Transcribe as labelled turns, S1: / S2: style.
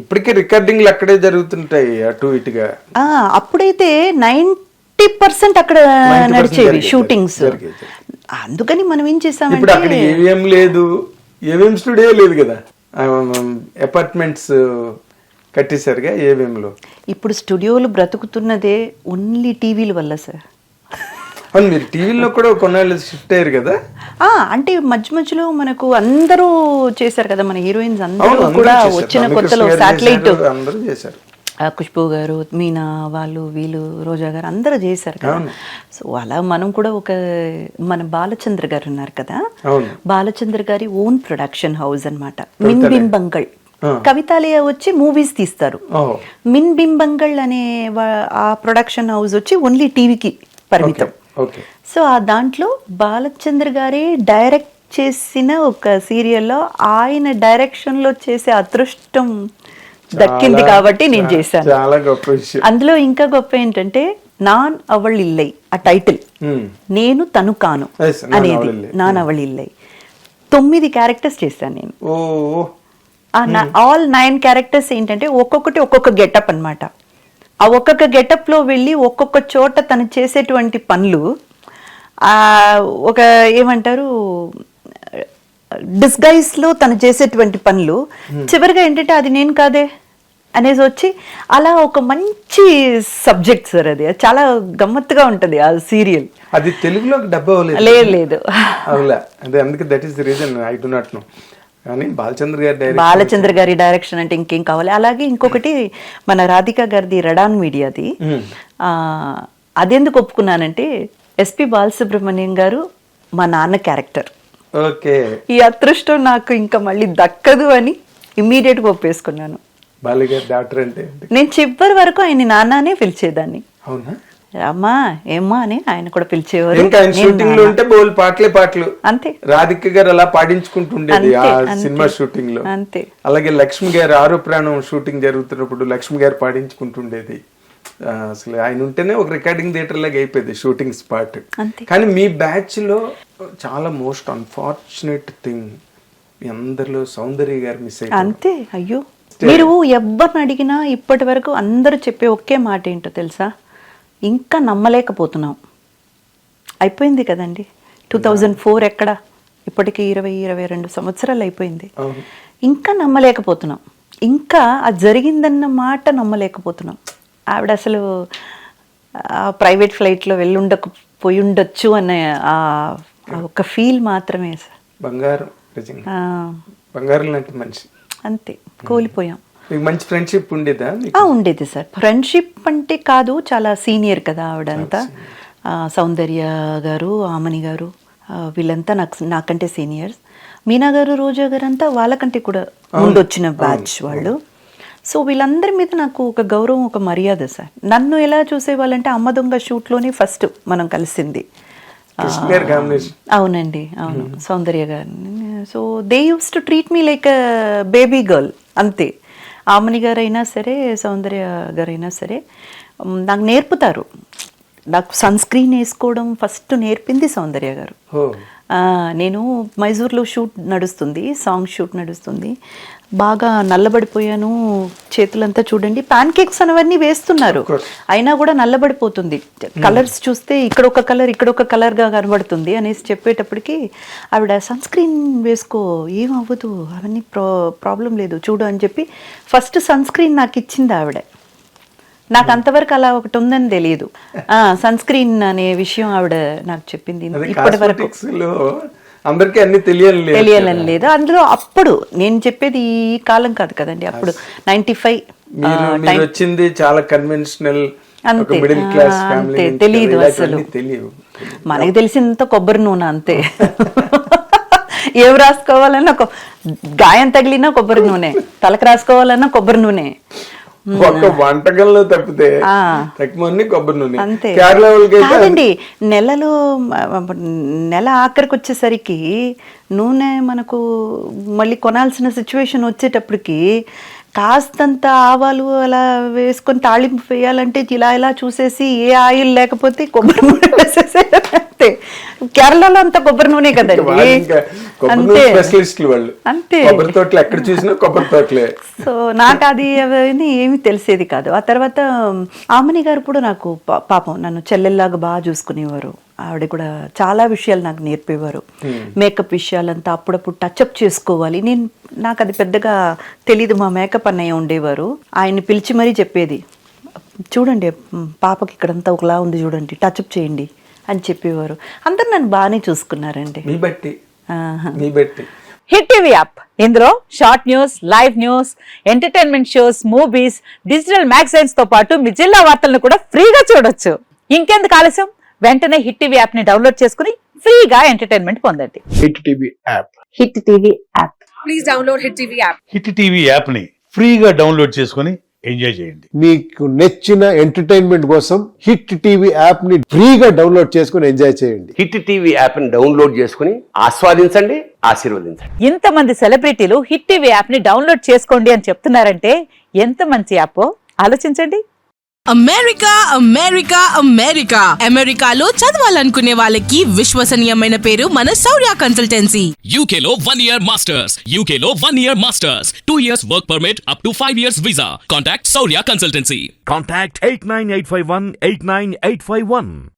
S1: ఇప్పటికే రికార్డింగ్లు అక్కడే జరుగుతుంటాయి అటు ఇటుగా.
S2: అప్పుడైతే 90% అక్కడ
S1: 90%
S2: నడిచేవి షూటింగ్స్.
S1: జరిగేది.
S2: అందుకని మనం ఏం
S1: ఇప్పుడు
S2: చేసామంటే
S1: అక్కడ ఏవిఎం లేదు, ఏవిఎం స్టూడియో లేదు కదా, అపార్ట్మెంట్స్ కట్టేశారుగా ఏవిఎం లో.
S2: ఇప్పుడు స్టూడియోలు బ్రతుకుతున్నదే ఓన్లీ టీవీల వల్ల సార్.
S1: అవును, మీరు టీవీలో కూడా కొన్నాళ్ళు షిఫ్ట్ అయ్యారు కదా.
S2: అంటే మధ్య మధ్యలో మనకు అందరూ చేశారు కదా, మన హీరోయిన్స్ అందరూ
S1: అవును, అందరూ
S2: కూడా
S1: చేశారు.
S2: వచ్చిన
S1: రమ్యకృష్ణ
S2: కొత్తలో
S1: గారు
S2: శాటిలైట్
S1: చేశారు, అందరూ చేశారు.
S2: ఖుష్బూ గారు, మీనా వాళ్ళు, వీళ్ళు, రోజా గారు అందరూ చేశారు కదా. సో అలా మనం కూడా మన బాలచంద్ర గారు ఉన్నారు కదా,
S1: అవును,
S2: బాలచంద్ర గారి ఓన్ ప్రొడక్షన్ హౌస్ అన్నమాట. మిన్ బింబంగళ్ కవితాలయ వచ్చి మూవీస్ తీస్తారు. మిన్ బింబంగళ్ అనే ఆ ప్రొడక్షన్ హౌస్ వచ్చి ఓన్లీ టీవీకి పరిమితం. సో ఆ దాంట్లో బాలచంద్ర గారే డైరెక్ట్ చేసిన ఒక సీరియల్లో ఆయన డైరెక్షన్ లో చేసే అదృష్టం దక్కింది కాబట్టి నేను చేశాను.
S1: చాలా గొప్ప విషయం.
S2: అందులో ఇంకా గొప్ప ఏంటంటే నాన్ అవళ్ ఇల్లై ఆ టైటిల్, నేను తను కాను అనేది. నాన్ అవళ్ ఇల్లై 9 క్యారెక్టర్స్ చేశాను నేను. ఆల్ 9 క్యారెక్టర్స్ ఏంటంటే ఒక్కొక్కటి ఒక్కొక్క గెటప్ అన్నమాట. ఆ ఒక్కొక్క గెటప్ లో వెళ్ళి ఒక్కొక్క చోట తను చేసేటువంటి పనులు ఒక ఏమంటారు డిస్గైజ్ లో తను చేసేటువంటి పనులు చివరిగా ఏంటంటే అది నేను కాదే అనేసి వచ్చి అలా ఒక మంచి సబ్జెక్ట్ సార్. అది చాలా గమ్మత్తుగా ఉంటది ఆ సీరియల్.
S1: అది తెలుగులోకి డబ్ అవ్వలేదు.
S2: లేదు
S1: అవులా, అదే అందుకే that is the reason I do not know. కానీ
S2: బాలచంద్ర గారి డైరెక్షన్ అంటే ఇంకేం కావాలి. అలాగే ఇంకొకటి మన రాధిక గారిది రెడాన్ మీడియాది. అదెందుకు ఒప్పుకున్నానంటే ఎస్పి బాలసుబ్రహ్మణ్యం గారు మా నాన్న క్యారెక్టర్. ఈ అదృష్టం నాకు ఇంకా మళ్ళీ దక్కదు అని ఇమ్మీడియట్ గా ఒప్పేసుకున్నాను. నేను చివరి వరకు ఆయన నాన్ననే పిలిచేదాన్ని.
S1: అవునా?
S2: అమ్మా ఏమ్మా అని ఆయన కూడా పిలిచేవారు.
S1: ఇంకా షూటింగ్ లో ఉంటే బోల్ పాటలు
S2: అంతే.
S1: రాధిక గారు అలా పాడించుకుంటుండేది ఆ సినిమా షూటింగ్ లో.
S2: అంతే.
S1: అలాగే లక్ష్మి గారు ఆరో ప్రాణం షూటింగ్ జరుగుతున్నప్పుడు లక్ష్మి గారు పాడించుకుంటుండేది. అసలు ఆయన ఉంటేనే ఒక రికార్డింగ్ థియేటర్ లాగా అయిపోయింది షూటింగ్ స్పాట్. కానీ మీ బ్యాచ్ లో చాలా మోస్ట్ అన్ఫార్చునేట్ థింగ్, అందరిలో సౌందర్య గారు మిస్ అయ్యారు.
S2: అంతే. అయ్యో, మీరు ఎవరిని అడిగినా ఇప్పటి వరకు అందరూ చెప్పే ఒకే మాట ఏంటో తెలుసా? ఇంకా నమ్మలేకపోతున్నాం. అయిపోయింది కదండి 2004, ఎక్కడ ఇప్పటికి 20-22 సంవత్సరాలు అయిపోయింది. ఇంకా నమ్మలేకపోతున్నాం. ఇంకా అది జరిగిందన్న మాట నమ్మలేకపోతున్నాం. ఆవిడ అసలు ప్రైవేట్ ఫ్లైట్లో పోయి ఉండొచ్చు అనే ఒక ఫీల్ మాత్రమే సార్.
S1: బంగారం లాంటి మనిషి.
S2: అంతే, కోల్పోయాం.
S1: మంచి ఫ్రెండ్షిప్ ఉండేదా?
S2: ఉండేది సార్. ఫ్రెండ్షిప్ అంటే కాదు, చాలా సీనియర్ కదా ఆవిడంతా. సౌందర్య గారు, ఆమని గారు వీళ్ళంతా నాకంటే సీనియర్స్. మీనా గారు, రోజా గారు అంతా వాళ్ళకంటే కూడా ముందొచ్చిన బ్యాచ్ వాళ్ళు. సో వీళ్ళందరి మీద నాకు ఒక గౌరవం, ఒక మర్యాద సార్. నన్ను ఎలా చూసేవాళ్ళంటే అమ్మ దొంగ షూట్లోనే ఫస్ట్ మనం కలిసింది. అవునండి, అవును, సౌందర్య గారు. So they use to treat me like baby girl అంతే. ఆమని గారైనా సరే, సౌందర్య గారైనా సరే నాకు నేర్పుతారు. నాకు సన్ స్క్రీన్ వేసుకోవడం ఫస్ట్ నేర్పింది సౌందర్య గారు. నేను మైసూర్లో షూట్ నడుస్తుంది, సాంగ్ షూట్ నడుస్తుంది. బాగా నల్లబడిపోయాను, చేతులంతా చూడండి ప్యాన్ కేక్స్ అనేవన్నీ వేస్తున్నారు, అయినా కూడా నల్లబడిపోతుంది. కలర్స్ చూస్తే ఇక్కడ ఒక కలర్, ఇక్కడ ఒక కలర్గా కనబడుతుంది అనేసి చెప్పేటప్పటికి ఆవిడ సన్ స్క్రీన్ వేసుకో, ఏం అవ్వదు, అవన్నీ ప్రాబ్లం లేదు చూడు అని చెప్పి ఫస్ట్ సన్ స్క్రీన్ నాకు ఇచ్చింది ఆవిడ. నాకు అంతవరకు అలా ఒకటి ఉందని తెలియదు. సన్ స్క్రీన్ అనే విషయం ఆవిడ నాకు చెప్పింది. ఇప్పటి వరకు
S1: అందరికీ అన్ని తెలియాలని
S2: లేదు అందులో. అప్పుడు నేను చెప్పేది ఈ కాలం కాదు కదండి, అప్పుడు 95
S1: వచ్చింది, చాలా కన్వెన్షనల్.
S2: అంతే, అంతే, తెలీదు అసలు. మనకి తెలిసినంత కొబ్బరి నూనె అంతే. ఏం రాసుకోవాలన్నా గాయం తగిలినా కొబ్బరి నూనె, తలకు రాసుకోవాలన్నా కొబ్బరి నూనె.
S1: ఒక వంటకంలో తప్పితే కొబ్బరి నూనె.
S2: అంతే కాదండి. నెల ఆఖరికి వచ్చేసరికి నూనె మనకు మళ్ళీ కొనాల్సిన సిచ్యువేషన్ వచ్చేటప్పటికి కాస్తంత ఆవాలు అలా వేసుకొని తాళింపు వేయాలంటే ఇలా ఇలా చూసేసి ఏ ఆయిల్ లేకపోతే కొబ్బరి నూనె వేసేసే అంతే. కేరళలో అంతా కొబ్బరి నూనె కదండి.
S1: వాళ్ళు ఇంకా కొబ్బరి నూనె
S2: అంతే
S1: స్పెషలిస్టులు వాళ్ళు.
S2: అంతే.
S1: కొబ్బరి తోటలు ఎక్కడ చూసినా కొబ్బరి తోటలే.
S2: సో నాకు అది అవన్నీ ఏమి తెలిసేది కాదు. ఆ తర్వాత ఆమని గారు కూడా నాకు పాపం నన్ను చెల్లెల్లాగా బాగా చూసుకునేవారు. ఆవిడ కూడా చాలా విషయాలు నాకు నేర్పేవారు. మేకప్ విషయాలంతా అప్పుడప్పుడు టచ్అప్ చేసుకోవాలి. నాకు అది పెద్దగా తెలీదు. మా మేకప్ అన్నయ్య ఉండేవారు, ఆయన్ని పిలిచి మరీ చెప్పేది, చూడండి పాపకి ఇక్కడంతా ఒకలా ఉంది చూడండి, టచ్అప్ చేయండి అని చెప్పేవారు. అందరు నన్ను బాగానే చూసుకున్నారండి.
S1: మీ బట్టి
S3: హిట్ టీవీ యాప్, ఇందులో short news, live news, entertainment shows, movies, digital magazines తో పాటు మీ జిల్లా వార్తలను కూడా ఫ్రీగా చూడొచ్చు. ఇంకెందుకు ఆలస్యం, వెంటనే హిట్ టీవీ యాప్ ని డౌన్లోడ్ చేసుకుని ఫ్రీగా ఎంటర్టైన్మెంట్ పొందండి.
S4: Hit TV app.
S3: Hit TV app.
S5: Please download Hit TV app.
S6: Hit TV app ని ఫ్రీగా డౌన్లోడ్ చేసుకొని ఎంజాయ్ చేయండి.
S4: మీకు నచ్చిన ఎంటర్టైన్మెంట్ కోసం హిట్ టీవీ యాప్ ని ఫ్రీగా డౌన్లోడ్ చేసుకుని ఎంజాయ్ చేయండి.
S7: హిట్ టీవీ యాప్ ని డౌన్లోడ్ చేసుకుని ఆస్వాదించండి, ఆశీర్వదించండి.
S3: ఇంతమంది సెలబ్రిటీలు హిట్ టీవీ యాప్ ని డౌన్లోడ్ చేసుకోండి అని చెప్తున్నారంటే ఎంత మంచి యాప్ ఆలోచించండి.
S8: అమెరికా అమెరికా అమెరికా అమెరికాలో చదవాలనుకునే వాళ్ళకి విశ్వసనీయమైన పేరు మన శౌర్య కన్సల్టెన్సీ.
S9: UK లో 1 year masters. UK లో 1 year masters. 2 years work permit up to 5 years visa. Contact Saurya Consultancy.
S10: Contact 89851 89851.